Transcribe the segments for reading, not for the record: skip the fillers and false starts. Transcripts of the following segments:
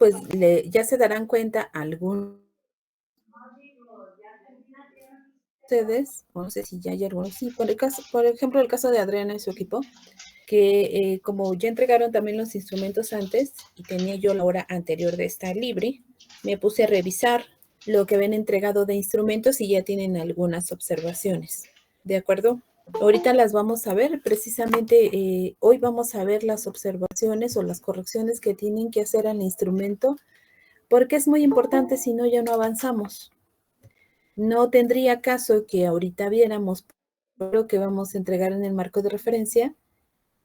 pues ya se darán cuenta algunos de ustedes, o no sé si ya hay algunos, sí, por ejemplo, el caso de Adriana y su equipo, que como ya entregaron también los instrumentos antes y tenía yo la hora anterior de estar libre, me puse a revisar lo que habían entregado de instrumentos y ya tienen algunas observaciones. ¿De acuerdo? Ahorita las vamos a ver, precisamente hoy vamos a ver las observaciones o las correcciones que tienen que hacer al instrumento, porque es muy importante, si no ya no avanzamos. No tendría caso que ahorita viéramos lo que vamos a entregar en el marco de referencia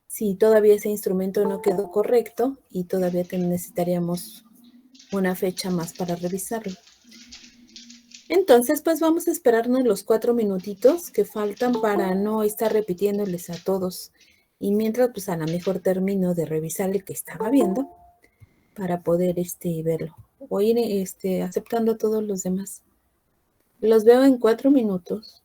si todavía ese instrumento no quedó correcto y todavía necesitaríamos una fecha más para revisarlo. Entonces, pues vamos a esperarnos los 4 minutitos que faltan para no estar repitiéndoles a todos. Y mientras, pues a lo mejor termino de revisar el que estaba viendo para poder verlo. O ir aceptando a todos los demás. Los veo en 4 minutos.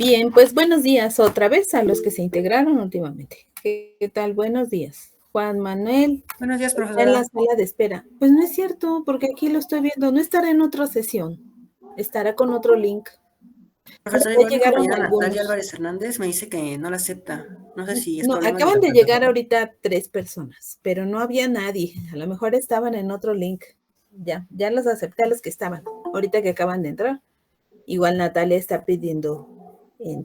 Bien, pues buenos días otra vez a los que se integraron últimamente. ¿Qué tal? Buenos días. Juan Manuel. Buenos días, Está en la profesora. sala de espera. Pues no es cierto, porque aquí lo estoy viendo. No estará en otra sesión. Estará con otro link. Profesora, Ya igual mi llegaron compañera Natalia algunos. Álvarez Hernández me dice que no la acepta. No sé si es No, problema de acaban la de llegar plataforma. ahorita 3 personas, pero no había nadie. A lo mejor estaban en otro link. Ya los acepté a los que estaban. Ahorita que acaban de entrar. Igual Natalia está pidiendo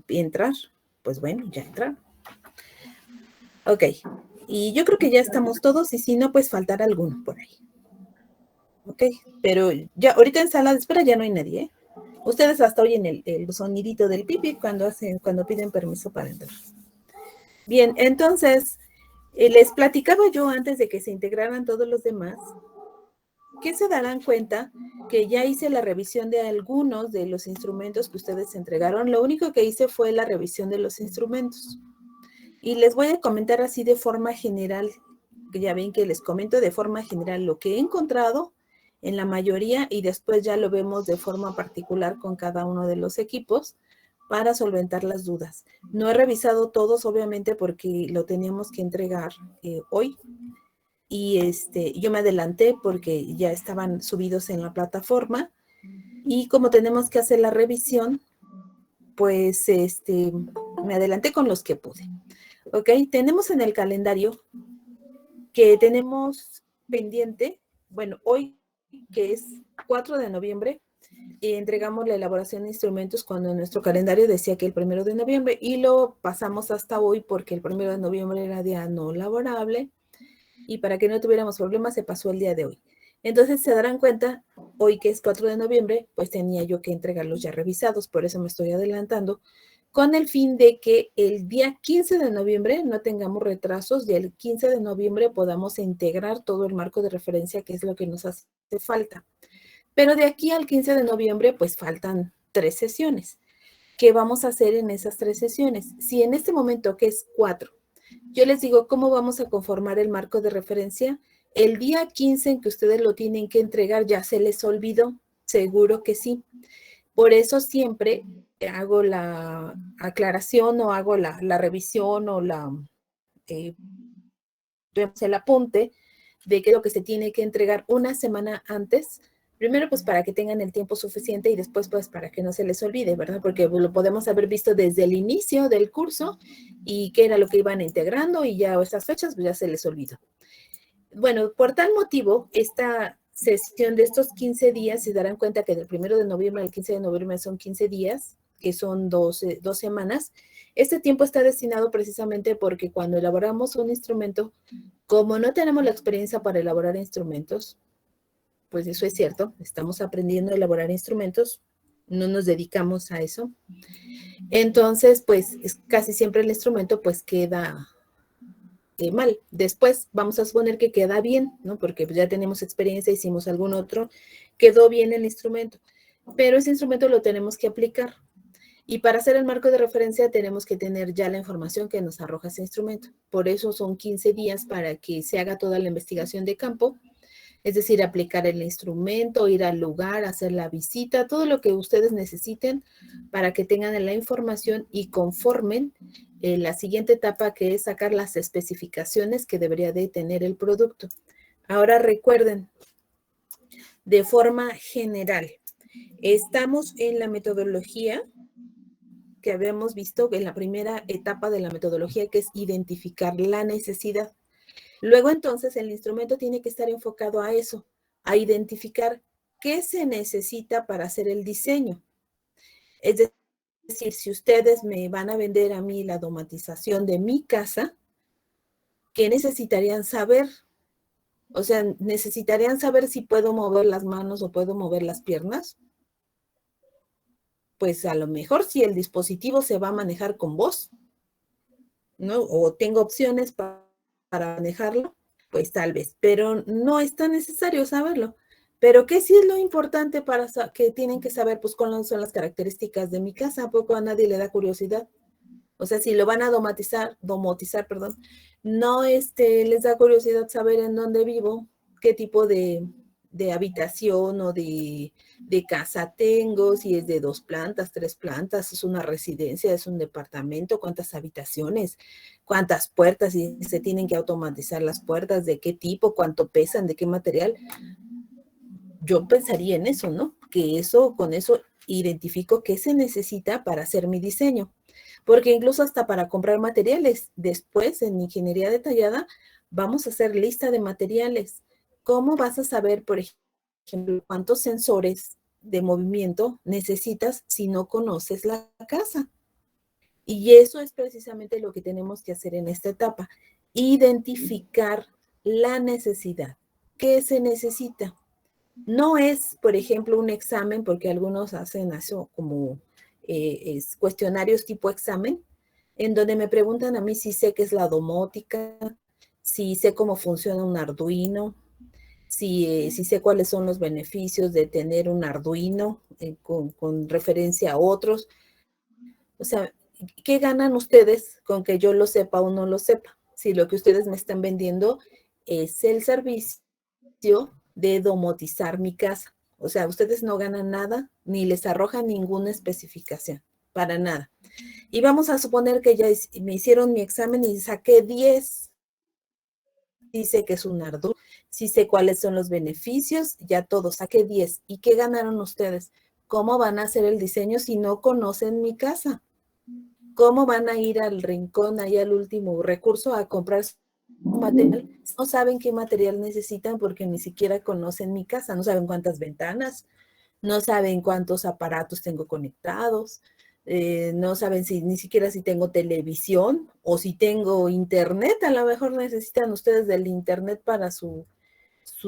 entrar. Pues bueno, ya entraron. Ok, y yo creo que ya estamos todos y si no, pues faltará alguno por ahí. Ok, pero ya ahorita en sala de espera ya no hay nadie, ¿eh? Ustedes hasta oyen el sonidito del pipi cuando piden permiso para entrar. Bien, entonces, les platicaba yo antes de que se integraran todos los demás, que se darán cuenta que ya hice la revisión de algunos de los instrumentos que ustedes entregaron. Lo único que hice fue la revisión de los instrumentos. Y les voy a comentar así de forma general, que ya ven que les comento de forma general lo que he encontrado en la mayoría y después ya lo vemos de forma particular con cada uno de los equipos para solventar las dudas. No he revisado todos, obviamente, porque lo teníamos que entregar hoy y yo me adelanté porque ya estaban subidos en la plataforma y como tenemos que hacer la revisión, pues me adelanté con los que pude. Ok, tenemos en el calendario que tenemos pendiente, bueno, hoy que es 4 de noviembre, entregamos la elaboración de instrumentos cuando en nuestro calendario decía que el 1 de noviembre y lo pasamos hasta hoy porque el 1 de noviembre era día no laborable y para que no tuviéramos problemas se pasó el día de hoy. Entonces se darán cuenta, hoy que es 4 de noviembre, pues tenía yo que entregarlos ya revisados, por eso me estoy adelantando, con el fin de que el día 15 de noviembre no tengamos retrasos y el 15 de noviembre podamos integrar todo el marco de referencia, que es lo que nos hace falta. Pero de aquí al 15 de noviembre, pues faltan 3 sesiones. ¿Qué vamos a hacer en esas 3 sesiones? Si en este momento, que es 4, yo les digo cómo vamos a conformar el marco de referencia, el día 15 en que ustedes lo tienen que entregar, ¿ya se les olvidó? Seguro que sí. Por eso siempre hago la aclaración o hago la revisión o el apunte de qué es lo que se tiene que entregar una semana antes. Primero, pues para que tengan el tiempo suficiente y después, pues para que no se les olvide, ¿verdad? Porque lo podemos haber visto desde el inicio del curso y qué era lo que iban integrando y ya estas fechas, pues ya se les olvidó. Bueno, por tal motivo, esta sesión de estos 15 días, se darán cuenta que del 1 de noviembre al 15 de noviembre son 15 días, que son 2 semanas. Este tiempo está destinado precisamente porque cuando elaboramos un instrumento, como no tenemos la experiencia para elaborar instrumentos, pues eso es cierto, estamos aprendiendo a elaborar instrumentos, no nos dedicamos a eso. Entonces, pues casi siempre el instrumento pues queda mal. Después vamos a suponer que queda bien, ¿no? Porque ya tenemos experiencia, hicimos algún otro, quedó bien el instrumento, pero ese instrumento lo tenemos que aplicar. Y para hacer el marco de referencia tenemos que tener ya la información que nos arroja ese instrumento. Por eso son 15 días para que se haga toda la investigación de campo, es decir, aplicar el instrumento, ir al lugar, hacer la visita, todo lo que ustedes necesiten para que tengan la información y conformen la siguiente etapa, que es sacar las especificaciones que debería de tener el producto. Ahora recuerden, de forma general, estamos en la metodología que habíamos visto en la primera etapa de la metodología, que es identificar la necesidad. Luego entonces el instrumento tiene que estar enfocado a eso, a identificar qué se necesita para hacer el diseño. Es decir, si ustedes me van a vender a mí la domatización de mi casa, ¿qué necesitarían saber? O sea, necesitarían saber si puedo mover las manos o puedo mover las piernas. Pues a lo mejor si el dispositivo se va a manejar con voz, ¿no? O tengo opciones para manejarlo, pues tal vez, pero no es tan necesario saberlo. Pero ¿qué sí es lo importante para que tienen que saber? Pues cuáles son las características de mi casa. ¿A poco a nadie le da curiosidad? O sea, si lo van a domotizar, no les da curiosidad saber en dónde vivo, qué tipo de de habitación o de casa tengo, si es de 2 plantas, 3 plantas, es una residencia, es un departamento, cuántas habitaciones, cuántas puertas, si se tienen que automatizar las puertas, de qué tipo, cuánto pesan, de qué material. Yo pensaría en eso, ¿no? Que con eso identifico qué se necesita para hacer mi diseño. Porque incluso hasta para comprar materiales, después en ingeniería detallada, vamos a hacer lista de materiales. ¿Cómo vas a saber, por ejemplo, cuántos sensores de movimiento necesitas si no conoces la casa? Y eso es precisamente lo que tenemos que hacer en esta etapa, identificar la necesidad. ¿Qué se necesita? No es, por ejemplo, un examen, porque algunos hacen eso como cuestionarios tipo examen, en donde me preguntan a mí si sé qué es la domótica, si sé cómo funciona un Arduino, si sé cuáles son los beneficios de tener un Arduino con referencia a otros. O sea, ¿qué ganan ustedes con que yo lo sepa o no lo sepa? Si lo que ustedes me están vendiendo es el servicio de domotizar mi casa. O sea, ustedes no ganan nada ni les arrojan ninguna especificación, para nada. Y vamos a suponer que ya me hicieron mi examen y saqué 10. Sí sé que es un Arduino, sí sé cuáles son los beneficios, ya todo, saqué 10. ¿Y qué ganaron ustedes? ¿Cómo van a hacer el diseño si no conocen mi casa? ¿Cómo van a ir al rincón, ahí al último recurso, a comprar su material? No saben qué material necesitan porque ni siquiera conocen mi casa, no saben cuántas ventanas, no saben cuántos aparatos tengo conectados, no saben ni siquiera si tengo televisión o si tengo internet. A lo mejor necesitan ustedes del internet para su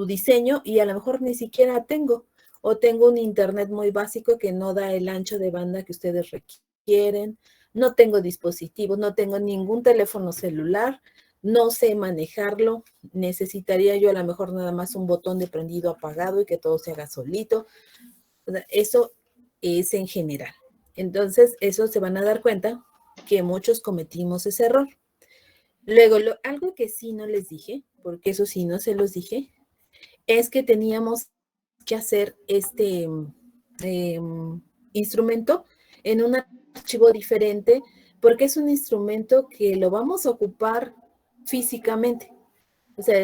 diseño y a lo mejor ni siquiera tengo. O tengo un internet muy básico que no da el ancho de banda que ustedes requieren. No tengo dispositivos, no tengo ningún teléfono celular, no sé manejarlo. Necesitaría yo a lo mejor nada más un botón de prendido apagado y que todo se haga solito. O sea, eso es en general. Entonces, eso se van a dar cuenta que muchos cometimos ese error. Luego, algo que sí no les dije, porque eso sí no se los dije, es que teníamos que hacer este instrumento en un archivo diferente, porque es un instrumento que lo vamos a ocupar físicamente. O sea,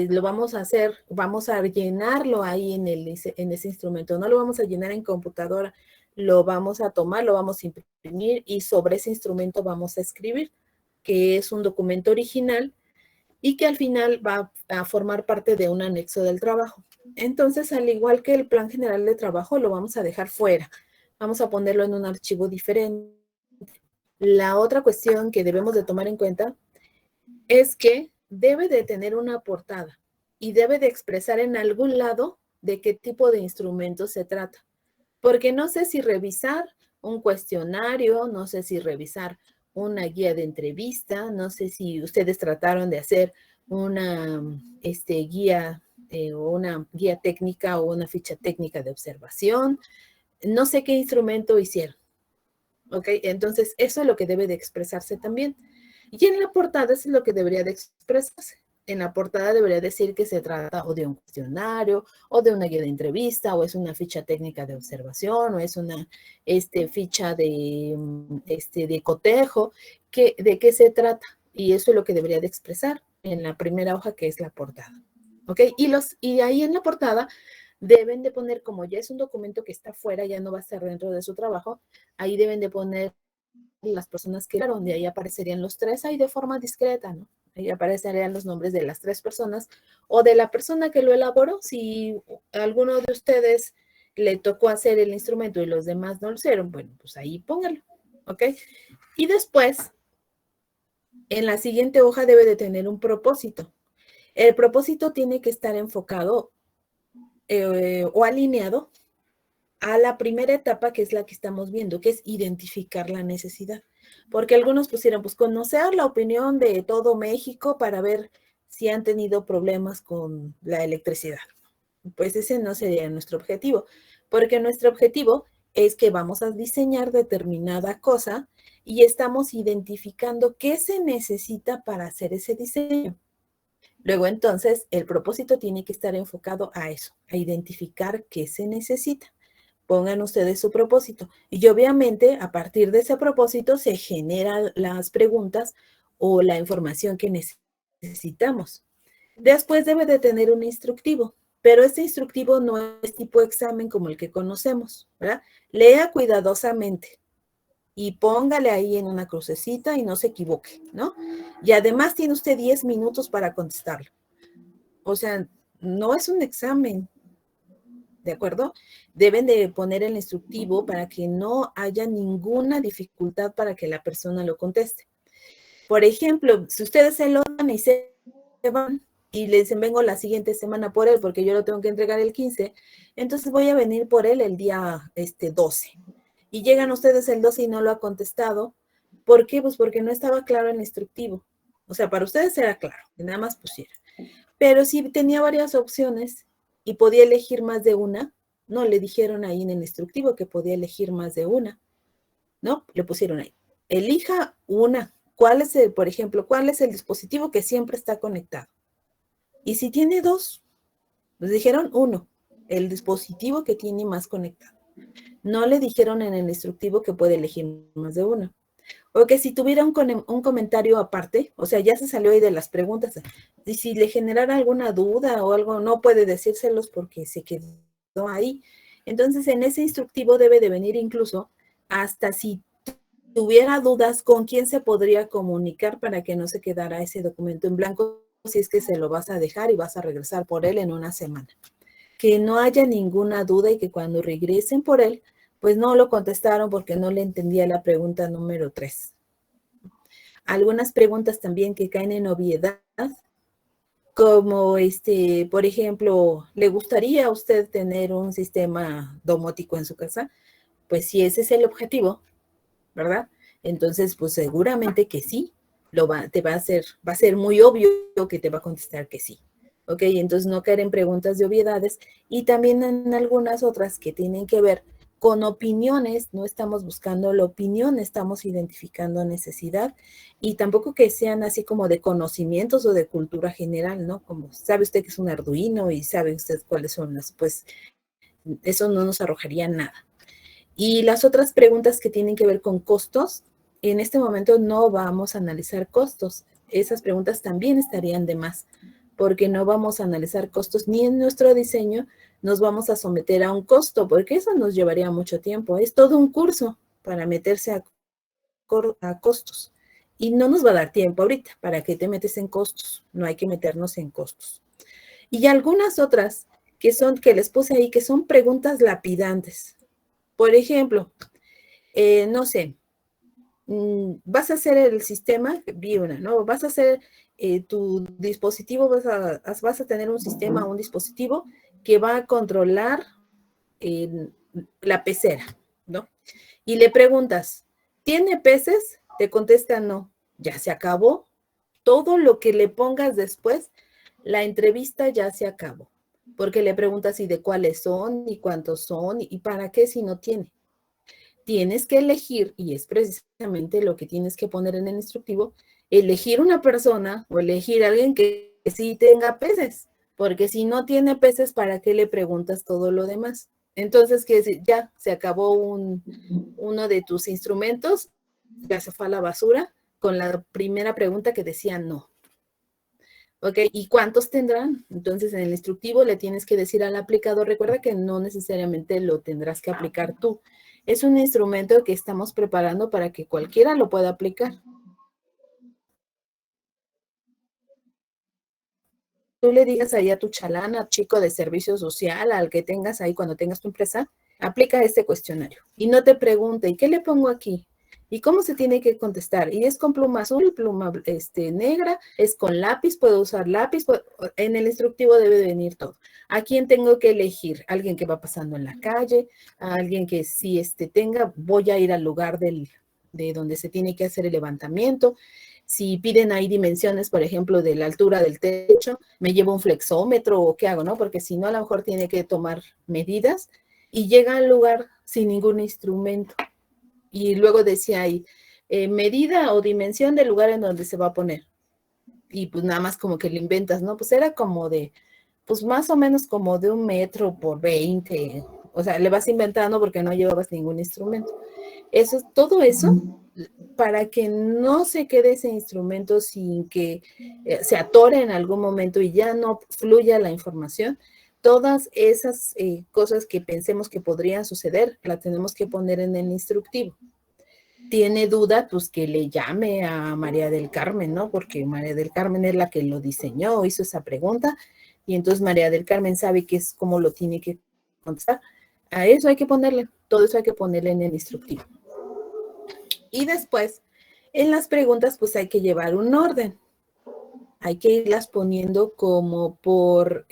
lo vamos a hacer, vamos a llenarlo ahí en ese instrumento. No lo vamos a llenar en computadora, lo vamos a tomar, lo vamos a imprimir y sobre ese instrumento vamos a escribir, que es un documento original y que al final va a formar parte de un anexo del trabajo. Entonces, al igual que el plan general de trabajo, lo vamos a dejar fuera. Vamos a ponerlo en un archivo diferente. La otra cuestión que debemos de tomar en cuenta es que debe de tener una portada y debe de expresar en algún lado de qué tipo de instrumento se trata. Porque no sé si revisar un cuestionario, no sé si revisar una guía de entrevista, no sé si ustedes trataron de hacer una guía o una guía técnica o una ficha técnica de observación. No sé qué instrumento hicieron. ¿Ok? Entonces, eso es lo que debe de expresarse también. Y en la portada es lo que debería de expresarse. En la portada debería decir que se trata o de un cuestionario, o de una guía de entrevista, o es una ficha técnica de observación, o es una ficha de cotejo, de qué se trata. Y eso es lo que debería de expresar en la primera hoja, que es la portada. ¿Ok? Y ahí en la portada deben de poner, como ya es un documento que está fuera, ya no va a estar dentro de su trabajo, ahí deben de poner las personas que donde ahí aparecerían los 3 ahí de forma discreta, ¿no? Ahí aparecerían los nombres de las 3 personas o de la persona que lo elaboró. Si alguno de ustedes le tocó hacer el instrumento y los demás no lo hicieron, bueno, pues ahí póngalo, ¿ok? Y después, en la siguiente hoja debe de tener un propósito. El propósito tiene que estar enfocado o alineado a la primera etapa, que es la que estamos viendo, que es identificar la necesidad. Porque algunos pusieron, pues, conocer la opinión de todo México para ver si han tenido problemas con la electricidad. Pues ese no sería nuestro objetivo, porque nuestro objetivo es que vamos a diseñar determinada cosa y estamos identificando qué se necesita para hacer ese diseño. Luego, entonces, el propósito tiene que estar enfocado a eso, a identificar qué se necesita. Pongan ustedes su propósito. Y obviamente, a partir de ese propósito, se generan las preguntas o la información que necesitamos. Después debe de tener un instructivo, pero este instructivo no es tipo examen como el que conocemos, ¿verdad? Lea cuidadosamente y póngale ahí en una crucecita y no se equivoque, ¿no? Y además tiene usted 10 minutos para contestarlo. O sea, no es un examen, ¿de acuerdo? Deben de poner el instructivo para que no haya ninguna dificultad para que la persona lo conteste. Por ejemplo, si ustedes se lo dan y se van y le dicen, vengo la siguiente semana por él porque yo lo tengo que entregar el 15, entonces voy a venir por él el día 12. Y llegan ustedes el 12 y no lo ha contestado. ¿Por qué? Pues porque no estaba claro el instructivo. O sea, para ustedes era claro, que nada más pusiera. Pero si tenía varias opciones y podía elegir más de una, no, le dijeron ahí en el instructivo que podía elegir más de una, ¿no? Le pusieron ahí, elija una. ¿Cuál es el, por ejemplo, cuál es el dispositivo que siempre está conectado? Y si tiene dos, les dijeron uno, el dispositivo que tiene más conectado. No le dijeron en el instructivo que puede elegir más de uno. O que si tuviera un comentario aparte, o sea, ya se salió ahí de las preguntas, y si le generara alguna duda o algo, no puede decírselos porque se quedó ahí. Entonces, en ese instructivo debe de venir incluso hasta si tuviera dudas con quién se podría comunicar para que no se quedara ese documento en blanco, si es que se lo vas a dejar y vas a regresar por él en una semana. Que no haya ninguna duda y que cuando regresen por él, pues no lo contestaron porque no le entendía la pregunta número 3. Algunas preguntas también que caen en obviedad, como por ejemplo, ¿le gustaría a usted tener un sistema domótico en su casa? Pues si ese es el objetivo, ¿verdad? Entonces, pues seguramente que sí, va a ser muy obvio que te va a contestar que sí. ¿Ok? Entonces no caer en preguntas de obviedades y también en algunas otras que tienen que ver con opiniones, no estamos buscando la opinión, estamos identificando necesidad y tampoco que sean así como de conocimientos o de cultura general, ¿no? Como sabe usted que es un Arduino y sabe usted cuáles son las, pues eso no nos arrojaría nada. Y las otras preguntas que tienen que ver con costos, en este momento no vamos a analizar costos. Esas preguntas también estarían de más, porque no vamos a analizar costos ni en nuestro diseño nos vamos a someter a un costo, porque eso nos llevaría mucho tiempo. Es todo un curso para meterse a costos. Y no nos va a dar tiempo ahorita. ¿Para qué te metes en costos? No hay que meternos en costos. Y algunas otras que les puse ahí, que son preguntas lapidantes. Por ejemplo, no sé, vas a hacer el sistema, vi una, ¿no? Vas a hacer tu dispositivo, vas a tener un sistema, un dispositivo que va a controlar la pecera, ¿no? Y le preguntas, ¿tiene peces? Te contesta no, ya se acabó. Todo lo que le pongas después, la entrevista ya se acabó. Porque le preguntas si de cuáles son, y cuántos son, y para qué si no tiene. Tienes que elegir, y es precisamente lo que tienes que poner en el instructivo, elegir una persona o elegir a alguien que sí tenga peces, porque si no tiene peces, ¿para qué le preguntas todo lo demás? Entonces, que ya se acabó uno de tus instrumentos, ya se fue a la basura con la primera pregunta que decía no. ¿Ok? ¿Y cuántos tendrán? Entonces, en el instructivo le tienes que decir al aplicador, recuerda que no necesariamente lo tendrás que aplicar tú. Es un instrumento que estamos preparando para que cualquiera lo pueda aplicar. Tú le digas ahí a tu chalana, chico de servicio social, al que tengas ahí cuando tengas tu empresa, aplica este cuestionario y no te pregunte, ¿y qué le pongo aquí? ¿Y cómo se tiene que contestar? ¿Y es con pluma azul, pluma negra? ¿Es con lápiz? ¿Puedo usar lápiz? En el instructivo debe de venir todo. ¿A quién tengo que elegir? ¿Alguien que va pasando en la calle? ¿A alguien que sí tenga? Voy a ir al lugar de donde se tiene que hacer el levantamiento. Si piden ahí dimensiones, por ejemplo, de la altura del techo, me llevo un flexómetro o qué hago, ¿no? Porque si no, a lo mejor tiene que tomar medidas y llega al lugar sin ningún instrumento. Y luego decía ahí, medida o dimensión del lugar en donde se va a poner. y pues nada más como que lo inventas, ¿no? Pues era como de, pues más o menos como de 1 metro por 20, o sea, le vas inventando porque no llevabas ningún instrumento. Todo eso, para que no se quede ese instrumento sin que se atore en algún momento y ya no fluya la información, todas esas cosas que pensemos que podrían suceder, las tenemos que poner en el instructivo. Tiene duda, pues que le llame a María del Carmen, ¿no? Porque María del Carmen es la que lo diseñó, hizo esa pregunta, y entonces María del Carmen sabe que es cómo lo tiene que contestar. A eso hay que ponerle, todo eso hay que ponerle en el instructivo. Y después, en las preguntas, pues hay que llevar un orden. Hay que irlas poniendo como por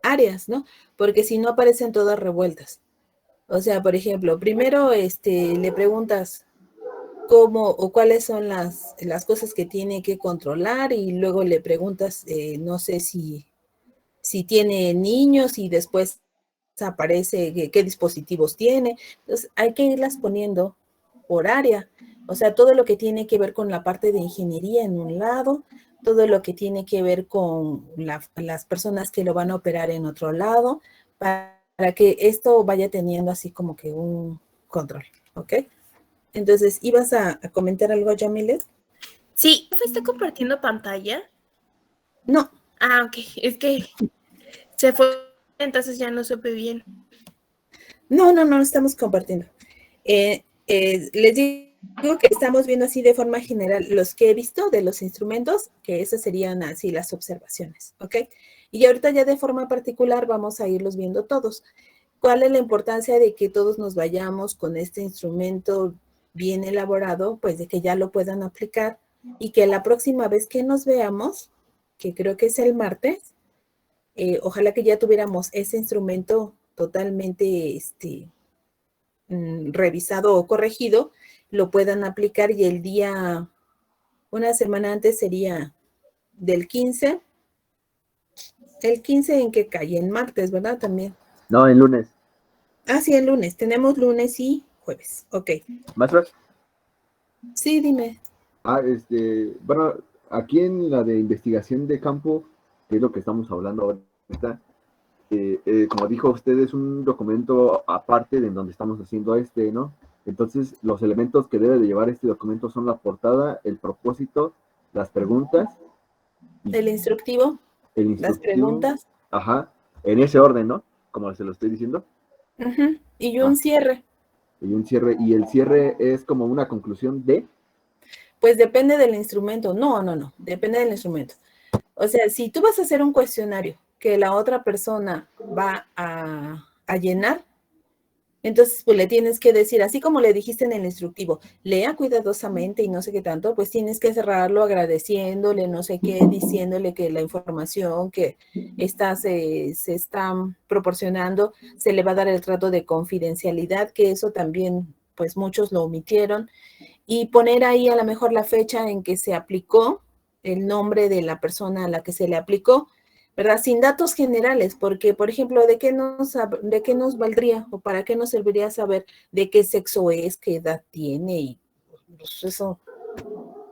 áreas, ¿no? Porque si no aparecen todas revueltas. O sea, por ejemplo, primero le preguntas cómo o cuáles son las cosas que tiene que controlar y luego le preguntas, no sé si tiene niños y después aparece qué dispositivos tiene. Entonces, hay que irlas poniendo por área. O sea, todo lo que tiene que ver con la parte de ingeniería en un lado, todo lo que tiene que ver con las personas que lo van a operar en otro lado, para que esto vaya teniendo así como que un control, ¿ok? Entonces, ¿ibas a comentar algo, Yamilet? Sí, ¿profe está compartiendo pantalla? No. Ah, ok, es que se fue, entonces ya no supe bien. No estamos compartiendo. Les digo que estamos viendo así de forma general los que he visto de los instrumentos, que esas serían así las observaciones, ¿ok? Y ahorita ya de forma particular vamos a irlos viendo todos. ¿Cuál es la importancia de que todos nos vayamos con este instrumento bien elaborado? Pues de que ya lo puedan aplicar y que la próxima vez que nos veamos, que creo que es el martes, ojalá que ya tuviéramos ese instrumento totalmente revisado o corregido, lo puedan aplicar y el día, una semana antes sería del 15. ¿El 15 en qué cae? En martes, ¿verdad? También. No, el lunes. Ah, sí, el lunes. Tenemos lunes y jueves. Ok. ¿Maestra? Sí, dime. Bueno, aquí en la de investigación de campo, que es lo que estamos hablando ahorita, como dijo usted, es un documento aparte de en donde estamos haciendo ¿no? Entonces, los elementos que debe de llevar este documento son la portada, el propósito, las preguntas. El instructivo. Las preguntas. Ajá, en ese orden, ¿no? Como se lo estoy diciendo. Y un cierre. Y un cierre, y el cierre es como una conclusión de... Pues depende del instrumento. No, depende del instrumento. O sea, si tú vas a hacer un cuestionario que la otra persona va a llenar, entonces pues le tienes que decir, así como le dijiste en el instructivo, lea cuidadosamente y no sé qué tanto, pues tienes que cerrarlo agradeciéndole, no sé qué, diciéndole que la información que se está proporcionando se le va a dar el trato de confidencialidad, que eso también pues muchos lo omitieron, y poner ahí a lo mejor la fecha en que se aplicó, el nombre de la persona a la que se le aplicó, ¿verdad? Sin datos generales, porque, por ejemplo, ¿de qué nos valdría o para qué nos serviría saber de qué sexo es, qué edad tiene? Y pues, eso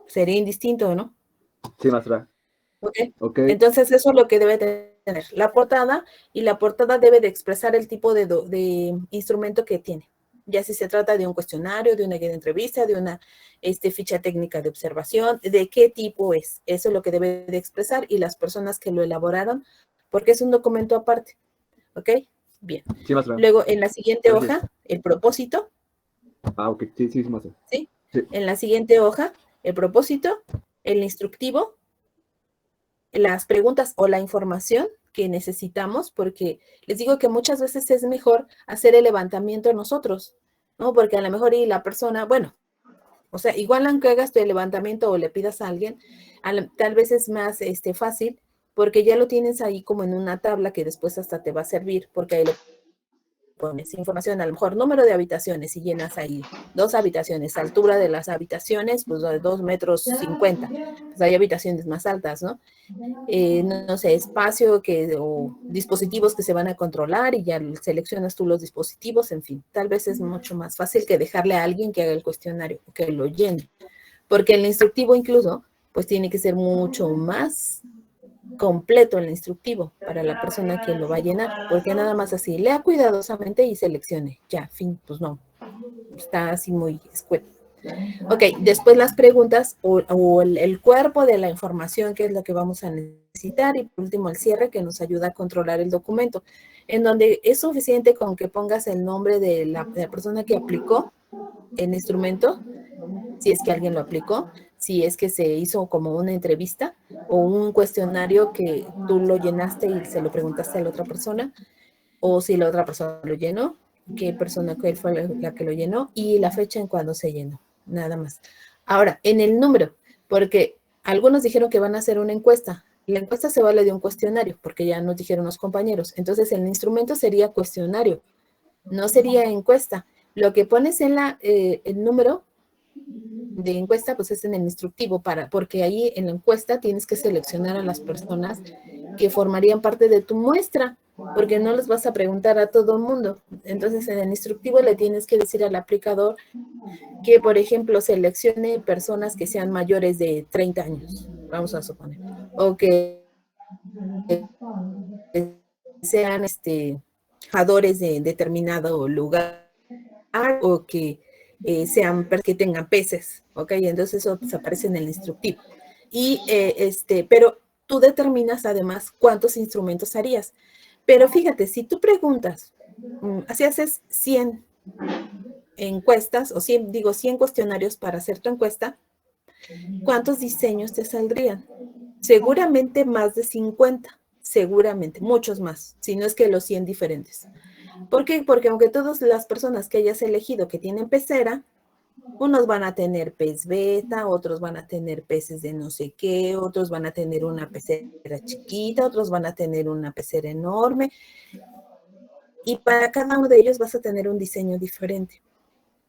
sería indistinto, ¿no? Sí, maestra. Ok. Entonces, eso es lo que debe tener la portada, y la portada debe de expresar el tipo de instrumento que tiene. Ya si se trata de un cuestionario, de una guía de entrevista, de una ficha técnica de observación, de qué tipo es. Eso es lo que debe de expresar y las personas que lo elaboraron, porque es un documento aparte. ¿Ok? Bien. Sí, maestra. Luego, en la siguiente hoja, el propósito. Ah, ok. Sí, maestra. ¿Sí? En la siguiente hoja, el propósito, el instructivo, las preguntas o la información que necesitamos, porque les digo que muchas veces es mejor hacer el levantamiento nosotros, ¿no? Porque a lo mejor y la persona, bueno, o sea, igual aunque hagas tu levantamiento o le pidas a alguien, tal vez es más fácil, porque ya lo tienes ahí como en una tabla que después hasta te va a servir, porque ahí le pones información, a lo mejor número de habitaciones y llenas ahí 2 habitaciones, altura de las habitaciones, pues de 2,50 m, pues hay habitaciones más altas, ¿no? No sé, espacio o dispositivos que se van a controlar y ya seleccionas tú los dispositivos, en fin, tal vez es mucho más fácil que dejarle a alguien que haga el cuestionario, que lo llene, porque el instructivo incluso pues tiene que ser mucho más completo el instructivo para la persona que lo va a llenar, porque nada más así, lea cuidadosamente y seleccione, ya, fin, pues no, está así muy escueto. Ok, después las preguntas o el cuerpo de la información, que es lo que vamos a necesitar, y por último el cierre, que nos ayuda a controlar el documento, en donde es suficiente con que pongas el nombre de la persona que aplicó el instrumento, si es que alguien lo aplicó, si es que se hizo como una entrevista o un cuestionario que tú lo llenaste y se lo preguntaste a la otra persona, o si la otra persona lo llenó, qué persona fue la que lo llenó y la fecha en cuando se llenó, nada más. Ahora, en el número, porque algunos dijeron que van a hacer una encuesta. La encuesta se vale de un cuestionario, porque ya nos dijeron los compañeros. Entonces, el instrumento sería cuestionario, no sería encuesta. Lo que pones en el número de encuesta, pues es en el instructivo, porque ahí en la encuesta tienes que seleccionar a las personas que formarían parte de tu muestra, porque no les vas a preguntar a todo el mundo. Entonces, en el instructivo le tienes que decir al aplicador que, por ejemplo, seleccione personas que sean mayores de 30 años, vamos a suponer, o que sean trabajadores de determinado lugar, o que que tengan peces, ¿ok? Entonces eso pues, aparece en el instructivo. Y pero tú determinas además cuántos instrumentos harías. Pero fíjate, si tú preguntas, así haces 100 encuestas, o 100 cuestionarios para hacer tu encuesta, ¿cuántos diseños te saldrían? Seguramente más de 50, seguramente, muchos más, si no es que los 100 diferentes. ¿Por qué? Porque aunque todas las personas que hayas elegido que tienen pecera, unos van a tener pez beta, otros van a tener peces de no sé qué, otros van a tener una pecera chiquita, otros van a tener una pecera enorme. Y para cada uno de ellos vas a tener un diseño diferente.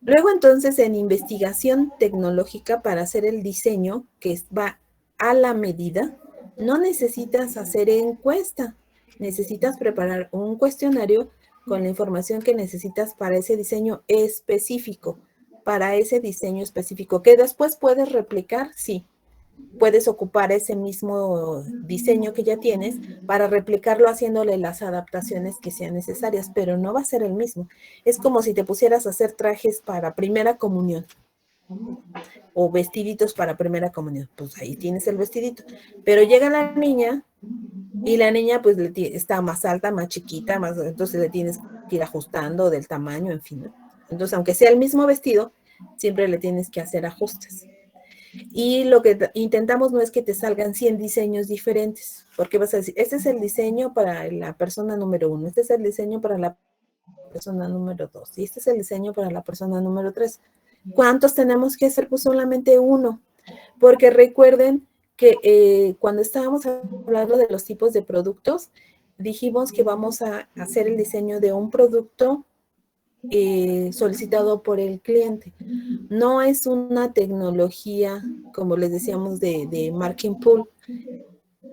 Luego entonces en investigación tecnológica para hacer el diseño que va a la medida, no necesitas hacer encuesta, necesitas preparar un cuestionario con la información que necesitas para ese diseño específico, que después puedes replicar, sí. Puedes ocupar ese mismo diseño que ya tienes para replicarlo haciéndole las adaptaciones que sean necesarias, pero no va a ser el mismo. Es como si te pusieras a hacer trajes para primera comunión o vestiditos para primera comunión. Pues ahí tienes el vestidito. Pero llega la niña y la niña pues está más alta, más chiquita, entonces le tienes que ir ajustando del tamaño, en fin. Entonces, aunque sea el mismo vestido, siempre le tienes que hacer ajustes. Y lo que intentamos no es que te salgan 100 diseños diferentes, porque vas a decir, este es el diseño para la persona número 1, este es el diseño para la persona número 2, y este es el diseño para la persona número 3. ¿Cuántos tenemos que hacer? Pues solamente uno, porque recuerden que cuando estábamos hablando de los tipos de productos, dijimos que vamos a hacer el diseño de un producto solicitado por el cliente. No es una tecnología, como les decíamos, de marketing pool,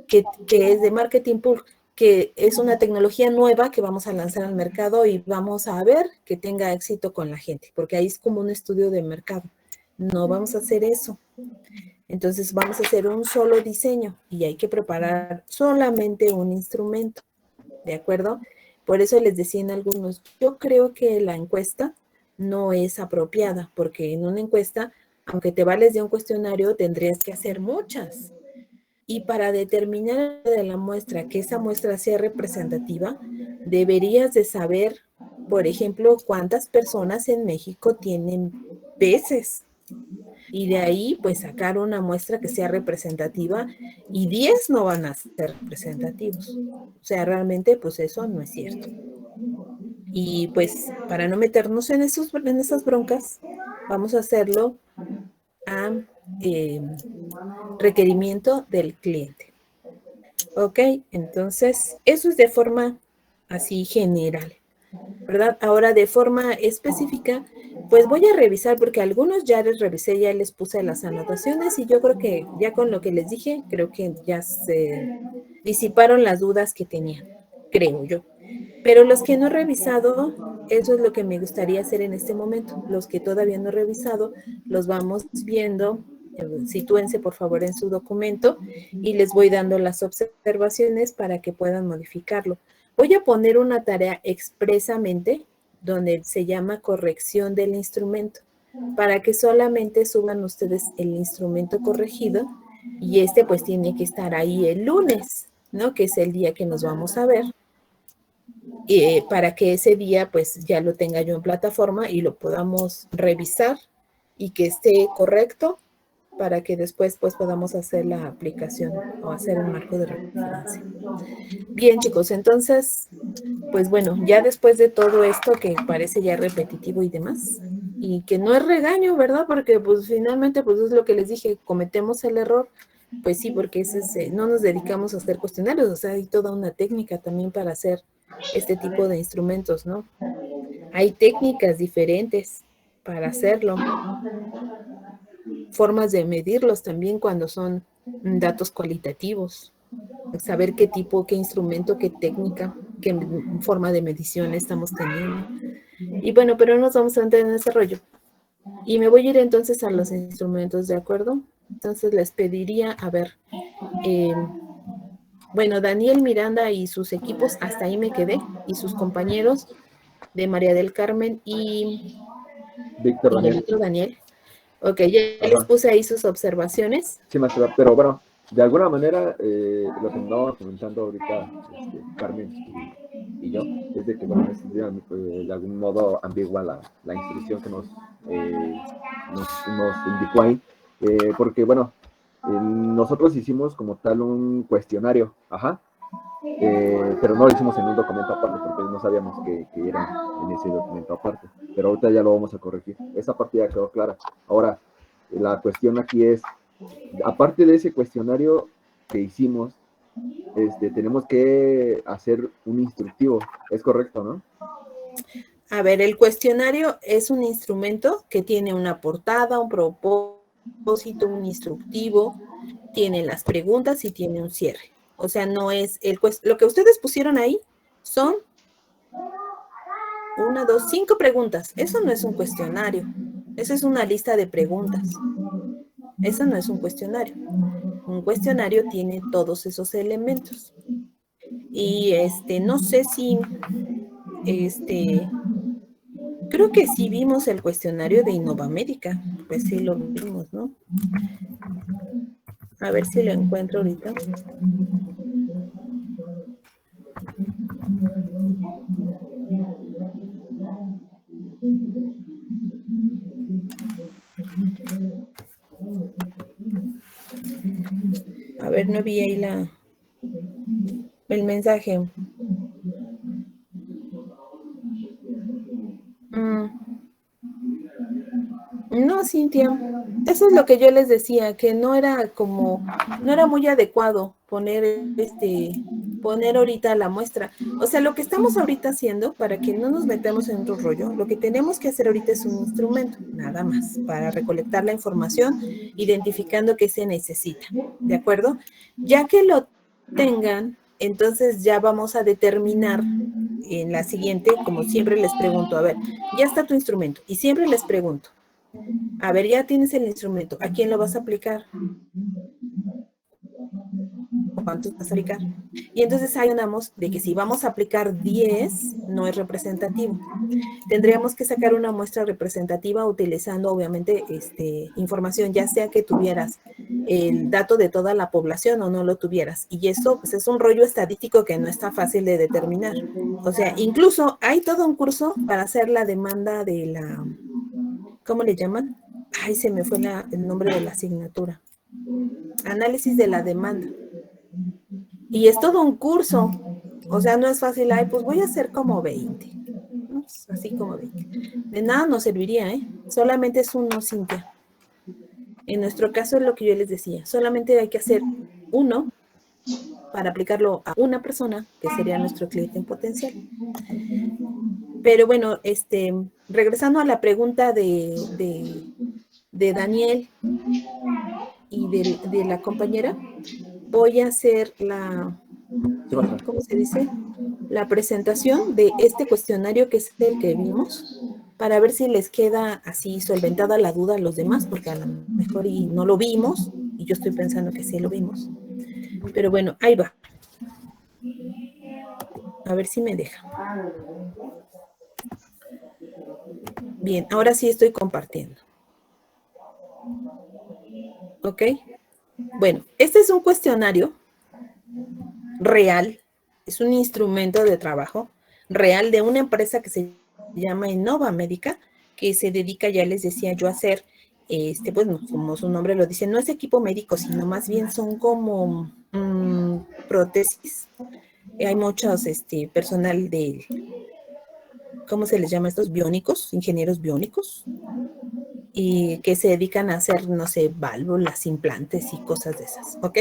que es de marketing pool, que es una tecnología nueva que vamos a lanzar al mercado y vamos a ver que tenga éxito con la gente, porque ahí es como un estudio de mercado. No vamos a hacer eso. Entonces vamos a hacer un solo diseño y hay que preparar solamente un instrumento, ¿de acuerdo? Por eso les decía en algunos, yo creo que la encuesta no es apropiada, porque en una encuesta, aunque te vales de un cuestionario, tendrías que hacer muchas. Y para determinar de la muestra que esa muestra sea representativa, deberías de saber, por ejemplo, cuántas personas en México tienen peces. Y de ahí, pues, sacar una muestra que sea representativa y 10 no van a ser representativos. O sea, realmente, pues, eso no es cierto. Y, pues, para no meternos en esas broncas, vamos a hacerlo a requerimiento del cliente. Ok, entonces, eso es de forma así general, ¿verdad? Ahora, de forma específica, pues voy a revisar, porque algunos ya les revisé, ya les puse las anotaciones y yo creo que ya con lo que les dije, creo que ya se disiparon las dudas que tenían, creo yo. Pero los que no he revisado, eso es lo que me gustaría hacer en este momento. Los que todavía no he revisado, los vamos viendo Sitúense por favor en su documento y les voy dando las observaciones para que puedan modificarlo. Voy a poner una tarea expresamente donde se llama corrección del instrumento, para que solamente suban ustedes el instrumento corregido y este pues tiene que estar ahí el lunes, ¿no? Que es el día que nos vamos a ver. Para que ese día pues ya lo tenga yo en plataforma y lo podamos revisar y que esté correcto para que después pues podamos hacer la aplicación o hacer un marco de referencia. Bien, chicos, entonces, pues bueno, ya después de todo esto que parece ya repetitivo y demás, y que no es regaño, ¿verdad? Porque pues finalmente pues es lo que les dije, cometemos el error, pues sí, porque no nos dedicamos a hacer cuestionarios, o sea, hay toda una técnica también para hacer este tipo de instrumentos, ¿no? Hay técnicas diferentes para hacerlo, formas de medirlos también cuando son datos cualitativos, saber qué tipo, qué instrumento, qué técnica, qué forma de medición estamos teniendo. Y bueno, pero no nos vamos a entrar en ese rollo. Y me voy a ir entonces a los instrumentos, ¿de acuerdo? Entonces les pediría, a ver, bueno, Daniel Miranda y sus equipos, hasta ahí me quedé, y sus compañeros de María del Carmen y Víctor el Daniel. otro Daniel. Ok, ya les puse ahí sus observaciones. Sí, maestra, pero bueno, de alguna manera lo que andaba comentando ahorita Carmen y yo, es de que bueno, es de algún modo ambigua la instrucción que nos indicó ahí, porque bueno, nosotros hicimos como tal un cuestionario, pero no lo hicimos en un documento aparte porque no sabíamos que era en ese documento aparte, pero ahorita ya lo vamos a corregir. Esa parte ya quedó clara. Ahora, la cuestión aquí es, aparte de ese cuestionario que hicimos, tenemos que hacer un instructivo, ¿es correcto, no? A ver, el cuestionario es un instrumento que tiene una portada, un propósito, un instructivo, tiene las preguntas y tiene un cierre. O sea, no es lo que ustedes pusieron ahí son 1, 2, 5 preguntas. Eso no es un cuestionario. Eso es una lista de preguntas. Eso no es un cuestionario. Un cuestionario tiene todos esos elementos. Y no sé si creo que sí vimos el cuestionario de Innovamédica. Pues sí lo vimos, ¿no? A ver si lo encuentro ahorita. A ver, no vi ahí el mensaje. No, Cintia, eso es lo que yo les decía, que no era muy adecuado poner ahorita la muestra. O sea, lo que estamos ahorita haciendo, para que no nos metamos en otro rollo, lo que tenemos que hacer ahorita es un instrumento, nada más, para recolectar la información, identificando qué se necesita, ¿de acuerdo? Ya que lo tengan, entonces ya vamos a determinar en la siguiente, como siempre les pregunto, a ver, ya está tu instrumento, y siempre les pregunto, a ver, ya tienes el instrumento, ¿a quién lo vas a aplicar? ¿Cuántos vas a aplicar? Y entonces ahí andamos de que si vamos a aplicar 10, no es representativo. Tendríamos que sacar una muestra representativa utilizando, obviamente, información, ya sea que tuvieras el dato de toda la población o no lo tuvieras. Y eso, pues, es un rollo estadístico que no está fácil de determinar. O sea, incluso hay todo un curso para hacer la demanda de la, ¿cómo le llaman? Ay, se me fue el nombre de la asignatura. Análisis de la demanda. Y es todo un curso. O sea, no es fácil, ay, pues voy a hacer como 20. ¿No? Así como 20. De nada nos serviría, ¿eh? Solamente es uno, Cintia. En nuestro caso es lo que yo les decía. Solamente hay que hacer uno para aplicarlo a una persona, que sería nuestro cliente en potencial. Pero bueno, regresando a la pregunta de Daniel y de la compañera, voy a hacer ¿cómo se dice? La presentación de este cuestionario que es el que vimos para ver si les queda así solventada la duda a los demás, porque a lo mejor y no lo vimos, y yo estoy pensando que sí lo vimos. Pero bueno, ahí va. A ver si me deja. Bien, ahora sí estoy compartiendo. ¿Ok? Bueno, este es un cuestionario real, es un instrumento de trabajo real de una empresa que se llama Innova Médica, que se dedica, ya les decía yo, a hacer, pues como su nombre lo dice, no es equipo médico, sino más bien son como prótesis. Hay muchos personal de, ¿cómo se les llama estos? Biónicos, ingenieros biónicos, y que se dedican a hacer, no sé, válvulas, implantes y cosas de esas, ¿ok?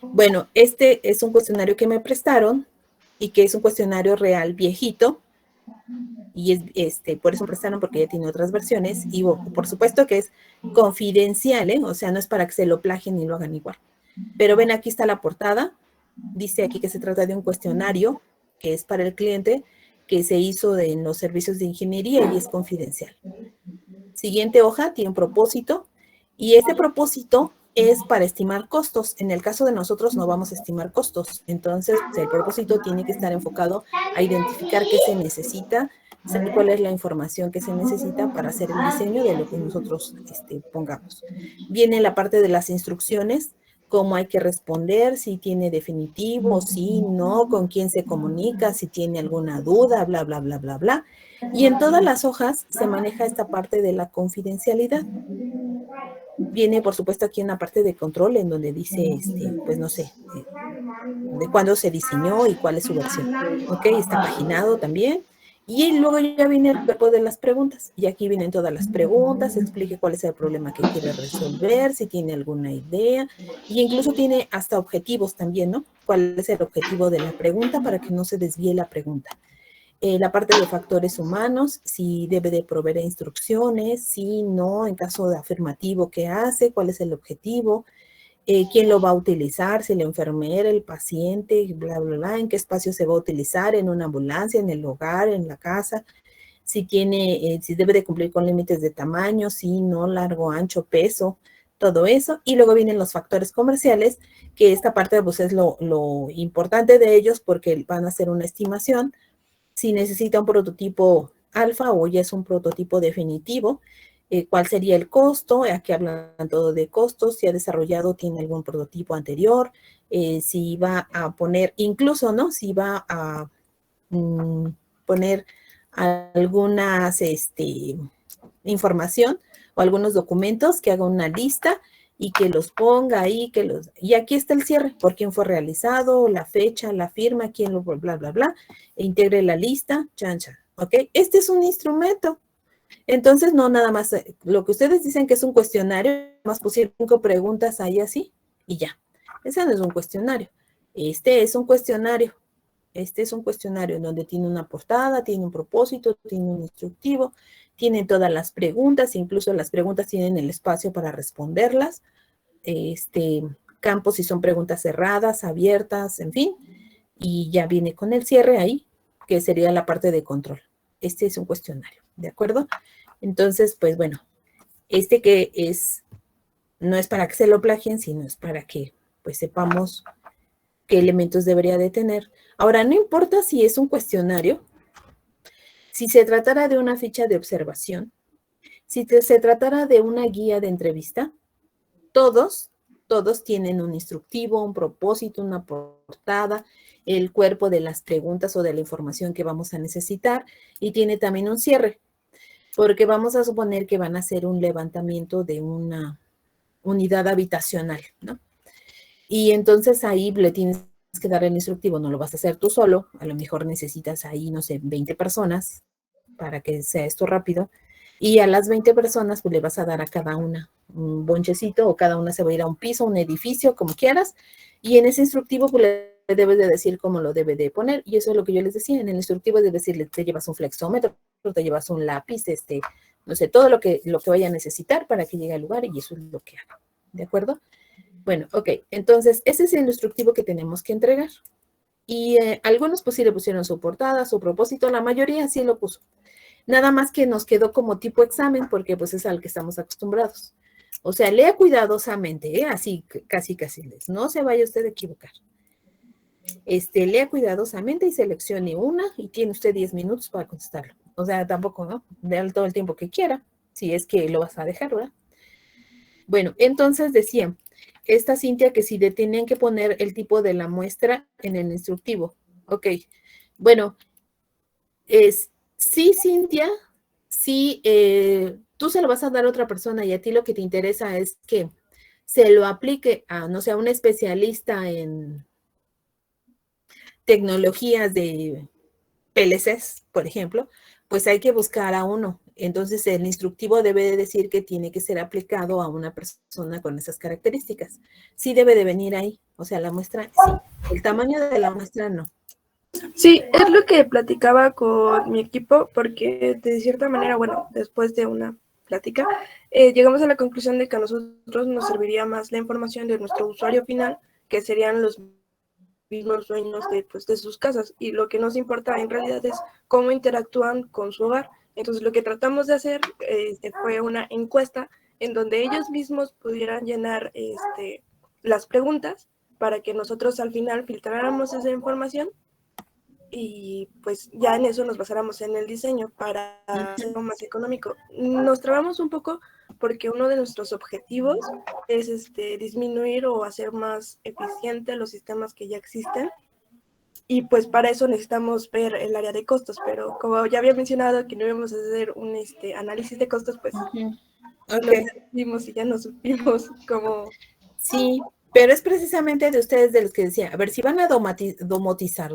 Bueno, este es un cuestionario que me prestaron y que es un cuestionario real viejito, y es por eso me prestaron, porque ya tiene otras versiones, y por supuesto que es confidencial, ¿eh? O sea, no es para que se lo plagien ni lo hagan igual. Pero ven, aquí está la portada, dice aquí que se trata de un cuestionario que es para el cliente, que se hizo en los servicios de ingeniería y es confidencial. Siguiente hoja tiene un propósito, y este propósito es para estimar costos. En el caso de nosotros no vamos a estimar costos, entonces el propósito tiene que estar enfocado a identificar qué se necesita, saber cuál es la información que se necesita para hacer el diseño de lo que nosotros pongamos. Viene la parte de las instrucciones, cómo hay que responder, si tiene definitivo, si no, con quién se comunica, si tiene alguna duda, bla, bla, bla, bla, bla. Y en todas las hojas se maneja esta parte de la confidencialidad. Viene, por supuesto, aquí una parte de control en donde dice, pues no sé, de cuándo se diseñó y cuál es su versión. Ok, está paginado también. Y luego ya viene el cuerpo de las preguntas. Y aquí vienen todas las preguntas, explique cuál es el problema que quiere resolver, si tiene alguna idea. Y incluso tiene hasta objetivos también, ¿no? ¿Cuál es el objetivo de la pregunta para que no se desvíe la pregunta? La parte de factores humanos, si debe de proveer instrucciones, si no, en caso de afirmativo, ¿qué hace? ¿Cuál es el objetivo? ¿Quién lo va a utilizar? Si la enfermera, el paciente, bla, bla, bla, en qué espacio se va a utilizar, en una ambulancia, en el hogar, en la casa, si tiene, si debe de cumplir con límites de tamaño, si no, largo, ancho, peso, todo eso. Y luego vienen los factores comerciales, que esta parte pues es lo importante de ellos, porque van a hacer una estimación si necesita un prototipo alfa o ya es un prototipo definitivo, cuál sería el costo, aquí hablan todo de costos, si ha desarrollado, tiene algún prototipo anterior, si va a poner, incluso, ¿no? Si va a poner algunas información o algunos documentos, que haga una lista y que los ponga ahí, y aquí está el cierre, por quién fue realizado, la fecha, la firma, quién lo, bla, bla, bla, e integre la lista, chan, chan, ¿ok? Este es un instrumento. Entonces, no nada más, lo que ustedes dicen que es un cuestionario, más pusieron 5 preguntas ahí así, y ya. Ese no es un cuestionario. Este es un cuestionario. Este es un cuestionario en donde tiene una portada, tiene un propósito, tiene un instructivo, tiene todas las preguntas, incluso las preguntas tienen el espacio para responderlas, campos si son preguntas cerradas, abiertas, en fin, y ya viene con el cierre ahí, que sería la parte de control. Este es un cuestionario, ¿de acuerdo? Entonces, pues bueno, que es, no es para que se lo plagien, sino es para que pues sepamos qué elementos debería de tener. Ahora, no importa si es un cuestionario, si se tratara de una ficha de observación, si se tratara de una guía de entrevista, todos tienen un instructivo, un propósito, una portada, el cuerpo de las preguntas o de la información que vamos a necesitar, y tiene también un cierre, porque vamos a suponer que van a hacer un levantamiento de una unidad habitacional, ¿no? Y entonces ahí le tienes que dar el instructivo, no lo vas a hacer tú solo, a lo mejor necesitas ahí, no sé, 20 personas para que sea esto rápido, y a las 20 personas pues le vas a dar a cada una un bonchecito, o cada una se va a ir a un piso, un edificio, como quieras, y en ese instructivo pues le debes de decir cómo lo debe de poner, y eso es lo que yo les decía, en el instructivo debe decirle, te llevas un flexómetro, te llevas un lápiz, no sé, todo lo que vaya a necesitar para que llegue al lugar, y eso es lo que haga, ¿de acuerdo? Bueno, ok, entonces ese es el instructivo que tenemos que entregar. Y algunos pues sí le pusieron su portada, su propósito, la mayoría sí lo puso. Nada más que nos quedó como tipo examen porque pues es al que estamos acostumbrados. O sea, lea cuidadosamente, así casi les. No se vaya usted a equivocar. Lea cuidadosamente y seleccione una y tiene usted 10 minutos para contestarlo. O sea, tampoco, ¿no? Dale todo el tiempo que quiera, si es que lo vas a dejar, ¿verdad? Bueno, entonces decía, esta Cintia que si le tenían que poner el tipo de la muestra en el instructivo. Ok, bueno, sí, Cintia, sí, tú se lo vas a dar a otra persona y a ti lo que te interesa es que se lo aplique a, no sé, a un especialista en tecnologías de PLCs, por ejemplo, pues hay que buscar a uno. Entonces, el instructivo debe de decir que tiene que ser aplicado a una persona con esas características. Sí debe de venir ahí. O sea, la muestra, sí. El tamaño de la muestra, no. Sí, es lo que platicaba con mi equipo, porque de cierta manera, bueno, después de una plática, llegamos a la conclusión de que a nosotros nos serviría más la información de nuestro usuario final, que serían los mismos dueños de, pues, de sus casas, y lo que nos importa en realidad es cómo interactúan con su hogar. Entonces lo que tratamos de hacer fue una encuesta en donde ellos mismos pudieran llenar las preguntas para que nosotros al final filtráramos esa información y pues ya en eso nos basáramos en el diseño para hacerlo más económico. Nos trabamos un poco porque uno de nuestros objetivos es disminuir o hacer más eficiente los sistemas que ya existen, y pues para eso necesitamos ver el área de costos, pero como ya había mencionado que no íbamos a hacer un análisis de costos, pues lo vimos y ya no supimos cómo. Sí, pero es precisamente de ustedes de los que decía, a ver, si van a domotizar,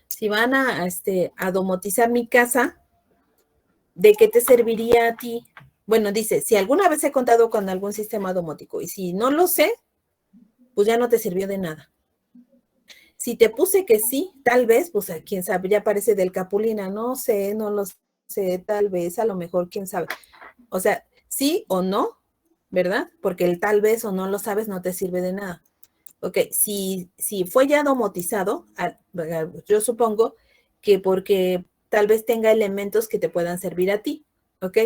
si van a domotizar mi casa, ¿de qué te serviría a ti? Bueno, dice, si alguna vez he contado con algún sistema domótico y si no lo sé, pues ya no te sirvió de nada. Si te puse que sí, tal vez, pues quién sabe, ya parece del Capulina, no sé, no lo sé, tal vez, a lo mejor, quién sabe. O sea, sí o no, ¿verdad? Porque el tal vez o no lo sabes no te sirve de nada. Ok, si fue ya domotizado, yo supongo que porque tal vez tenga elementos que te puedan servir a ti, ¿ok?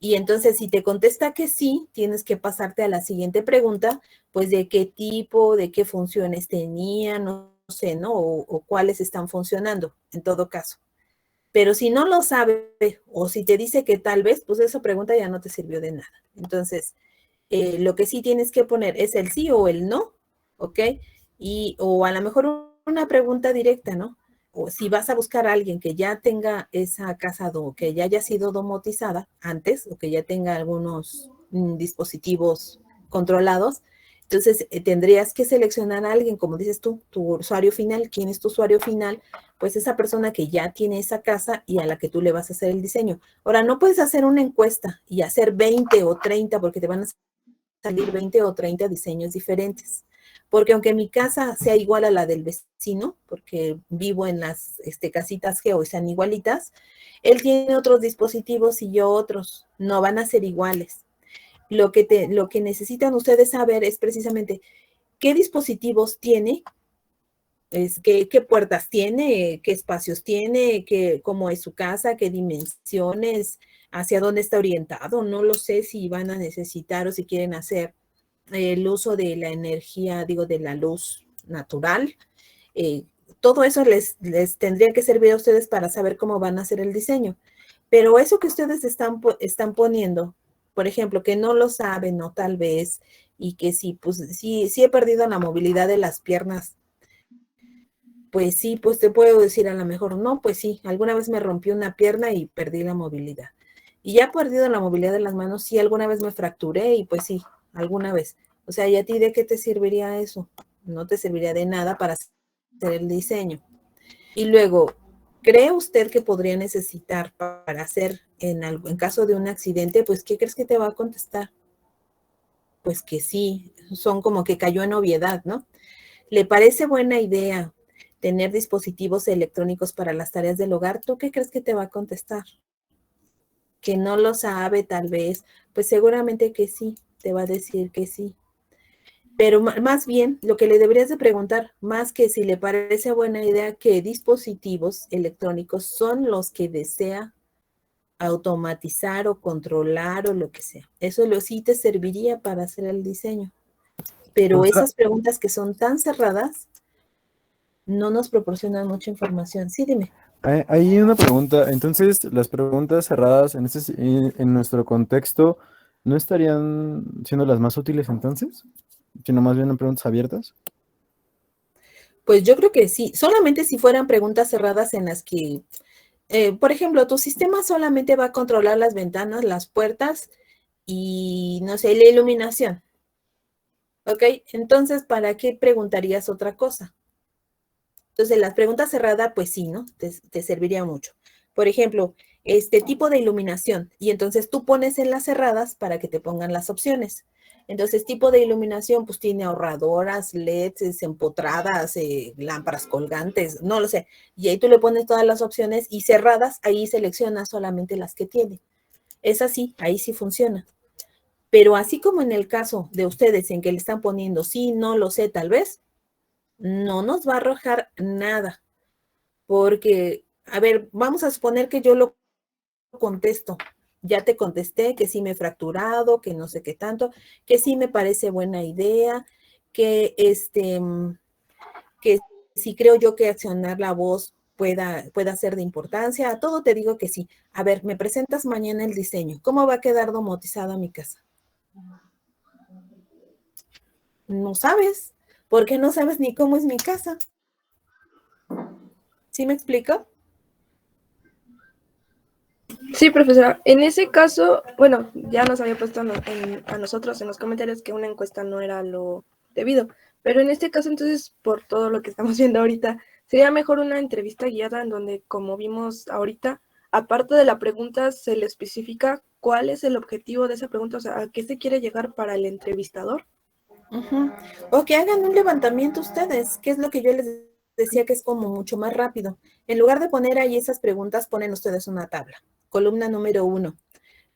Y entonces si te contesta que sí, tienes que pasarte a la siguiente pregunta, pues de qué tipo, de qué funciones tenía, no sé, ¿no? O cuáles están funcionando, en todo caso. Pero si no lo sabe o si te dice que tal vez, pues esa pregunta ya no te sirvió de nada. Entonces, lo que sí tienes que poner es el sí o el no, ¿ok? O a lo mejor una pregunta directa, ¿no? O si vas a buscar a alguien que ya tenga esa casa que ya haya sido domotizada antes o que ya tenga algunos dispositivos controlados, entonces tendrías que seleccionar a alguien, como dices tú, tu usuario final. ¿Quién es tu usuario final? Pues esa persona que ya tiene esa casa y a la que tú le vas a hacer el diseño. Ahora, no puedes hacer una encuesta y hacer 20 o 30 porque te van a salir 20 o 30 diseños diferentes. Porque aunque mi casa sea igual a la del vecino, porque vivo en las casitas geo y sean igualitas, él tiene otros dispositivos y yo otros. No van a ser iguales. Lo que necesitan ustedes saber es precisamente qué dispositivos tiene, qué puertas tiene, qué espacios tiene, cómo es su casa, qué dimensiones, hacia dónde está orientado. No lo sé si van a necesitar o si quieren hacer el uso de la energía, digo, de la luz natural. Todo eso les tendría que servir a ustedes para saber cómo van a hacer el diseño. Pero eso que ustedes están poniendo, por ejemplo, que no lo saben o tal vez, y que sí, pues sí he perdido la movilidad de las piernas, pues sí, pues te puedo decir a lo mejor, no, pues sí, alguna vez me rompí una pierna y perdí la movilidad. Y ya he perdido la movilidad de las manos, sí, alguna vez me fracturé y pues sí, alguna vez. O sea, ¿y a ti de qué te serviría eso? No te serviría de nada para hacer el diseño. Y luego, ¿cree usted que podría necesitar para hacer en caso de un accidente? Pues, ¿qué crees que te va a contestar? Pues que sí, son como que cayó en obviedad, ¿no? ¿Le parece buena idea tener dispositivos electrónicos para las tareas del hogar? ¿Tú qué crees que te va a contestar? Que no lo sabe tal vez, pues seguramente que sí, te va a decir que sí. Pero más bien, lo que le deberías de preguntar, más que si le parece buena idea, ¿qué dispositivos electrónicos son los que desea automatizar o controlar o lo que sea. Eso sí te serviría para hacer el diseño. Pero esas preguntas que son tan cerradas no nos proporcionan mucha información. Sí, dime. Hay una pregunta. Entonces, las preguntas cerradas en nuestro contexto no estarían siendo las más útiles entonces, sino más bien en preguntas abiertas. Pues yo creo que sí, solamente si fueran preguntas cerradas en las que, por ejemplo, tu sistema solamente va a controlar las ventanas, las puertas y, no sé, la iluminación. ¿Ok? Entonces, ¿para qué preguntarías otra cosa? Entonces, las preguntas cerradas, pues sí, ¿no? Te serviría mucho. Por ejemplo, este tipo de iluminación. Y entonces tú pones en las cerradas para que te pongan las opciones. Entonces, tipo de iluminación, pues tiene ahorradoras, LEDs, empotradas, lámparas colgantes, no lo sé. Y ahí tú le pones todas las opciones y cerradas, ahí seleccionas solamente las que tiene. Es así, ahí sí funciona. Pero así como en el caso de ustedes en que le están poniendo sí, no lo sé, tal vez, no nos va a arrojar nada. Porque, a ver, vamos a suponer que yo lo contesto. Ya te contesté que sí me he fracturado, que no sé qué tanto, que sí me parece buena idea, que que sí creo yo que accionar la voz pueda ser de importancia. A todo te digo que sí. A ver, me presentas mañana el diseño. ¿Cómo va a quedar domotizada mi casa? No sabes, porque no sabes ni cómo es mi casa. ¿Sí me explico? Sí, profesora. En ese caso, bueno, ya nos había puesto a nosotros en los comentarios que una encuesta no era lo debido, pero en este caso, entonces, por todo lo que estamos viendo ahorita, sería mejor una entrevista guiada en donde, como vimos ahorita, aparte de la pregunta, se le especifica cuál es el objetivo de esa pregunta, o sea, a qué se quiere llegar para el entrevistador. Uh-huh. O que hagan un levantamiento ustedes, que es lo que yo les decía que es como mucho más rápido. En lugar de poner ahí esas preguntas, ponen ustedes una tabla. Columna número 1,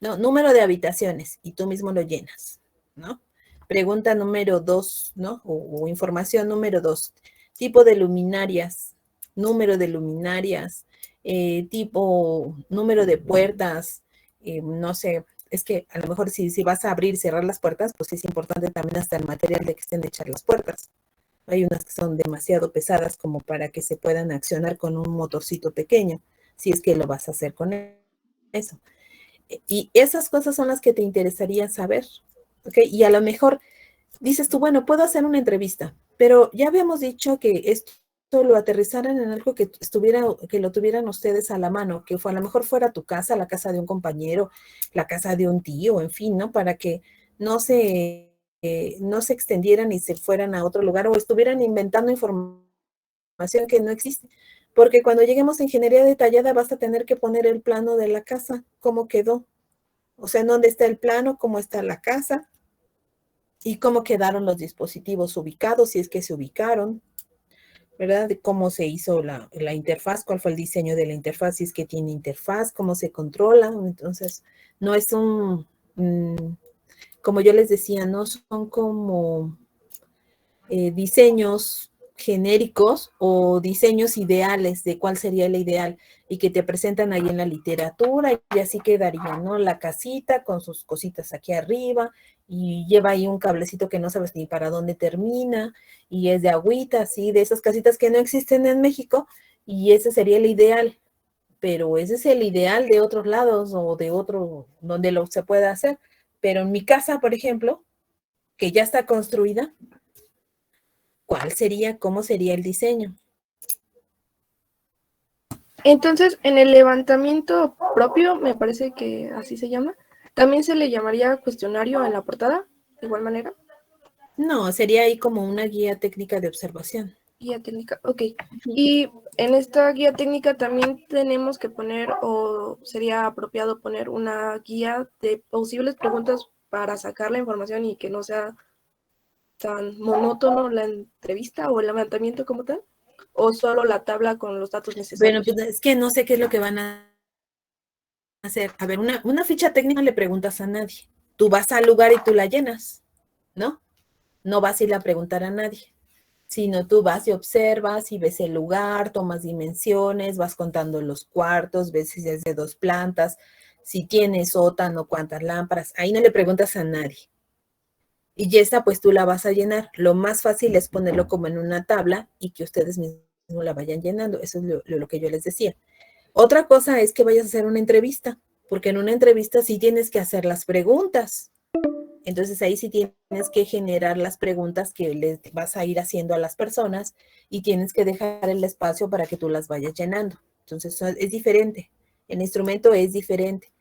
¿no? Número de habitaciones, y tú mismo lo llenas, ¿no? Pregunta número 2, ¿no? O información número 2, tipo de luminarias, número de luminarias, tipo, número de puertas, no sé, es que a lo mejor si vas a abrir y cerrar las puertas, pues es importante también hasta el material de que estén hechas las puertas. Hay unas que son demasiado pesadas como para que se puedan accionar con un motorcito pequeño, si es que lo vas a hacer con eso. Y esas cosas son las que te interesaría saber, ¿ok? Y a lo mejor dices tú, bueno, puedo hacer una entrevista, pero ya habíamos dicho que esto lo aterrizaran en algo que lo tuvieran ustedes a la mano, que a lo mejor fuera tu casa, la casa de un compañero, la casa de un tío, en fin, ¿no? Para que no no se extendieran y se fueran a otro lugar o estuvieran inventando información que no existe. Porque cuando lleguemos a ingeniería detallada vas a tener que poner el plano de la casa, cómo quedó. O sea, en dónde está el plano, cómo está la casa y cómo quedaron los dispositivos ubicados, si es que se ubicaron, ¿verdad? De cómo se hizo la interfaz, cuál fue el diseño de la interfaz, si es que tiene interfaz, cómo se controla. Entonces, no es como yo les decía, no son como diseños genéricos o diseños ideales de cuál sería el ideal y que te presentan ahí en la literatura y así quedaría, ¿no? La casita con sus cositas aquí arriba y lleva ahí un cablecito que no sabes ni para dónde termina y es de agüita, así, de esas casitas que no existen en México y ese sería el ideal, pero ese es el ideal de otros lados o de otro, donde lo se pueda hacer. Pero en mi casa, por ejemplo, que ya está construida, ¿cuál sería, cómo sería el diseño? Entonces, en el levantamiento propio, me parece que así se llama, también se le llamaría cuestionario en la portada, de igual manera. No, sería ahí como una guía técnica de observación. Guía técnica, ok. Y en esta guía técnica también tenemos que poner, o sería apropiado poner una guía de posibles preguntas para sacar la información y que no sea tan monótono la entrevista o el levantamiento como tal, o solo la tabla con los datos Bueno, necesarios. pues es que no sé qué es lo que van a hacer. A ver, una ficha técnica no le preguntas a nadie. Tú vas al lugar y tú la llenas, ¿no? No vas a ir a preguntar a nadie, sino tú vas y observas y ves el lugar, tomas dimensiones, vas contando los cuartos, ves si es de 2 plantas, si tiene sótano, cuántas lámparas, ahí no le preguntas a nadie. Y ya esta pues tú la vas a llenar. Lo más fácil es ponerlo como en una tabla y que ustedes mismos la vayan llenando. Eso es lo que yo les decía. Otra cosa es que vayas a hacer una entrevista, porque en una entrevista sí tienes que hacer las preguntas. Entonces ahí sí tienes que generar las preguntas que les vas a ir haciendo a las personas y tienes que dejar el espacio para que tú las vayas llenando. Entonces es diferente. El instrumento es diferente.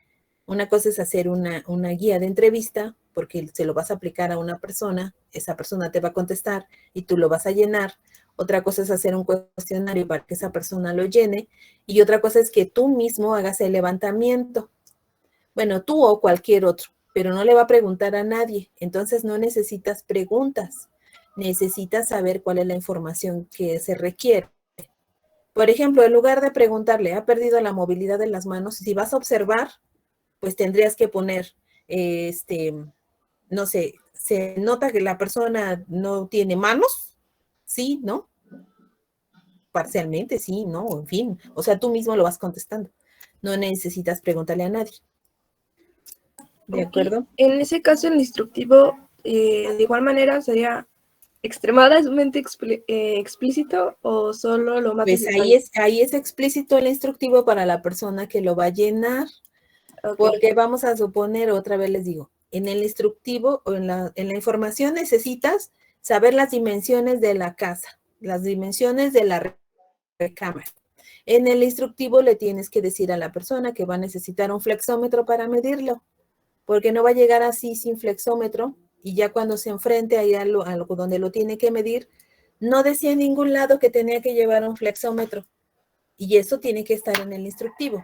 Una cosa es hacer una guía de entrevista, porque se lo vas a aplicar a una persona, esa persona te va a contestar y tú lo vas a llenar. Otra cosa es hacer un cuestionario para que esa persona lo llene. Y otra cosa es que tú mismo hagas el levantamiento. Bueno, tú o cualquier otro, pero no le va a preguntar a nadie. Entonces no necesitas preguntas. Necesitas saber cuál es la información que se requiere. Por ejemplo, en lugar de preguntarle, ¿ha perdido la movilidad de las manos? Si vas a observar, pues tendrías que poner, no sé, se nota que la persona no tiene manos, sí, ¿no? Parcialmente, sí, ¿no? En fin, o sea, tú mismo lo vas contestando. No necesitas preguntarle a nadie. ¿De acuerdo? En ese caso, el instructivo, de igual manera, sería extremadamente explícito o solo lo más Pues necesario. ahí es explícito el instructivo para la persona que lo va a llenar. Ok. Porque vamos a suponer, otra vez les digo, en el instructivo o en la información necesitas saber las dimensiones de la casa, las dimensiones de la recámara. En el instructivo le tienes que decir a la persona que va a necesitar un flexómetro para medirlo, porque no va a llegar así sin flexómetro y ya cuando se enfrente ahí a algo donde lo tiene que medir, no decía en ningún lado que tenía que llevar un flexómetro y eso tiene que estar en el instructivo.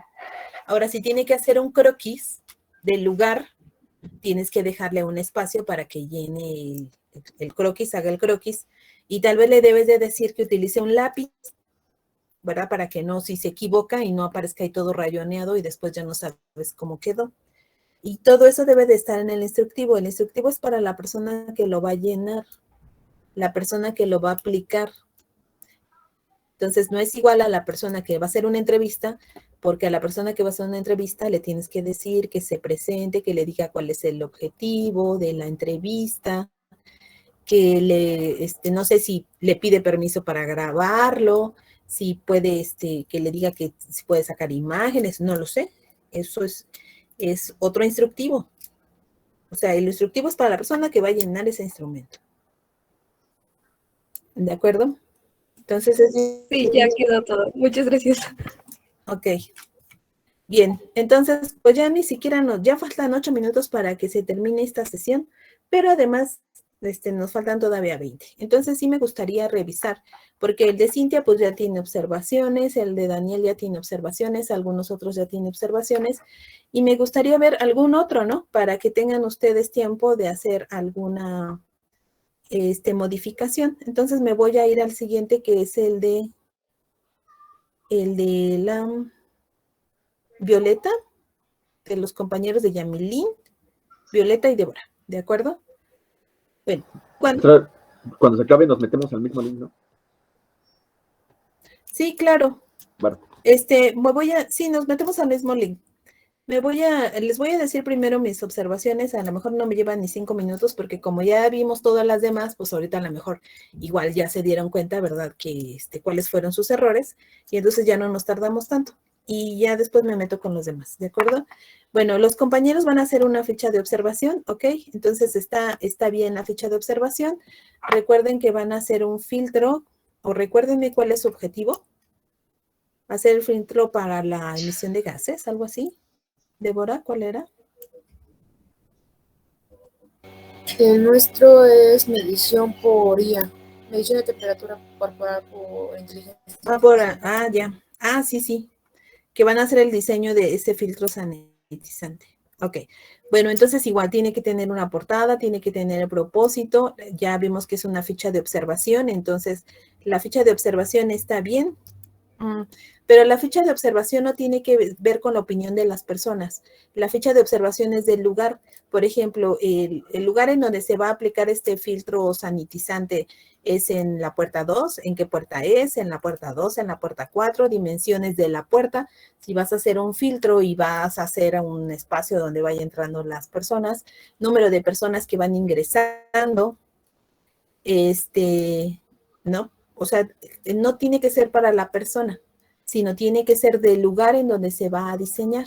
Ahora, si tiene que hacer un croquis del lugar, tienes que dejarle un espacio para que llene el croquis, haga el croquis, y tal vez le debes de decir que utilice un lápiz, ¿verdad? Para que no, si se equivoca y no aparezca ahí todo rayoneado y después ya no sabes cómo quedó. Y todo eso debe de estar en el instructivo. El instructivo es para la persona que lo va a llenar, la persona que lo va a aplicar. Entonces, no es igual a la persona que va a hacer una entrevista, porque a la persona que va a hacer una entrevista le tienes que decir que se presente, que le diga cuál es el objetivo de la entrevista, que no sé si le pide permiso para grabarlo, si puede, que le diga que si puede sacar imágenes, no lo sé. Eso es otro instructivo. O sea, el instructivo es para la persona que va a llenar ese instrumento. ¿De acuerdo? Entonces Sí, ya quedó todo. Muchas gracias. Ok. Bien, entonces, pues ya ni siquiera ya faltan 8 minutos para que se termine esta sesión, pero además nos faltan todavía 20. Entonces sí me gustaría revisar, porque el de Cintia pues ya tiene observaciones, el de Daniel ya tiene observaciones, algunos otros ya tienen observaciones, y me gustaría ver algún otro, ¿no? Para que tengan ustedes tiempo de hacer alguna modificación. Entonces me voy a ir al siguiente, que es el de la Violeta, de los compañeros de Yamilín, Violeta y Débora, ¿de acuerdo? Bueno, cuando se acabe nos metemos al mismo link, ¿no? Sí, claro. Vale. Sí, nos metemos al mismo link. Les voy a decir primero mis observaciones, a lo mejor no me llevan ni 5 minutos, porque como ya vimos todas las demás, pues ahorita a lo mejor igual ya se dieron cuenta, ¿verdad? Que cuáles fueron sus errores, y entonces ya no nos tardamos tanto. Y ya después me meto con los demás, ¿de acuerdo? Bueno, los compañeros van a hacer una ficha de observación, ¿ok? Entonces está bien la ficha de observación. Recuerden que van a hacer un filtro, o recuérdenme cuál es su objetivo. Hacer el filtro para la emisión de gases, algo así. Débora, ¿cuál era? El nuestro es medición por IA, medición de temperatura corporal por inteligencia. Ya. Sí. Que van a hacer el diseño de ese filtro sanitizante. Ok. Bueno, entonces igual tiene que tener una portada, tiene que tener el propósito. Ya vimos que es una ficha de observación, entonces la ficha de observación está bien. Pero la ficha de observación no tiene que ver con la opinión de las personas. La ficha de observación es del lugar. Por ejemplo, el lugar en donde se va a aplicar este filtro sanitizante es en la puerta 2. ¿En qué puerta es? En la puerta 2, en la puerta 4, dimensiones de la puerta. Si vas a hacer un filtro y vas a hacer un espacio donde vayan entrando las personas, número de personas que van ingresando, ¿no? O sea, no tiene que ser para la persona, sino tiene que ser del lugar en donde se va a diseñar.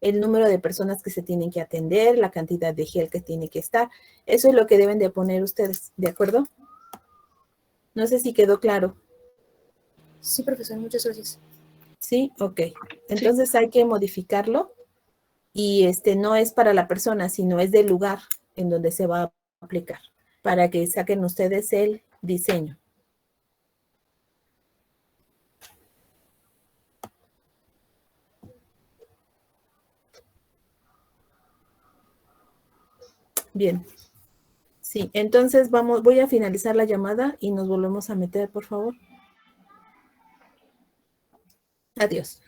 El número de personas que se tienen que atender, la cantidad de gel que tiene que estar. Eso es lo que deben de poner ustedes, ¿de acuerdo? No sé si quedó claro. Sí, profesor, muchas gracias. Sí, ok. Entonces hay que modificarlo y no es para la persona, sino es del lugar en donde se va a aplicar, para que saquen ustedes el diseño. Bien. Sí, entonces voy a finalizar la llamada y nos volvemos a meter, por favor. Adiós.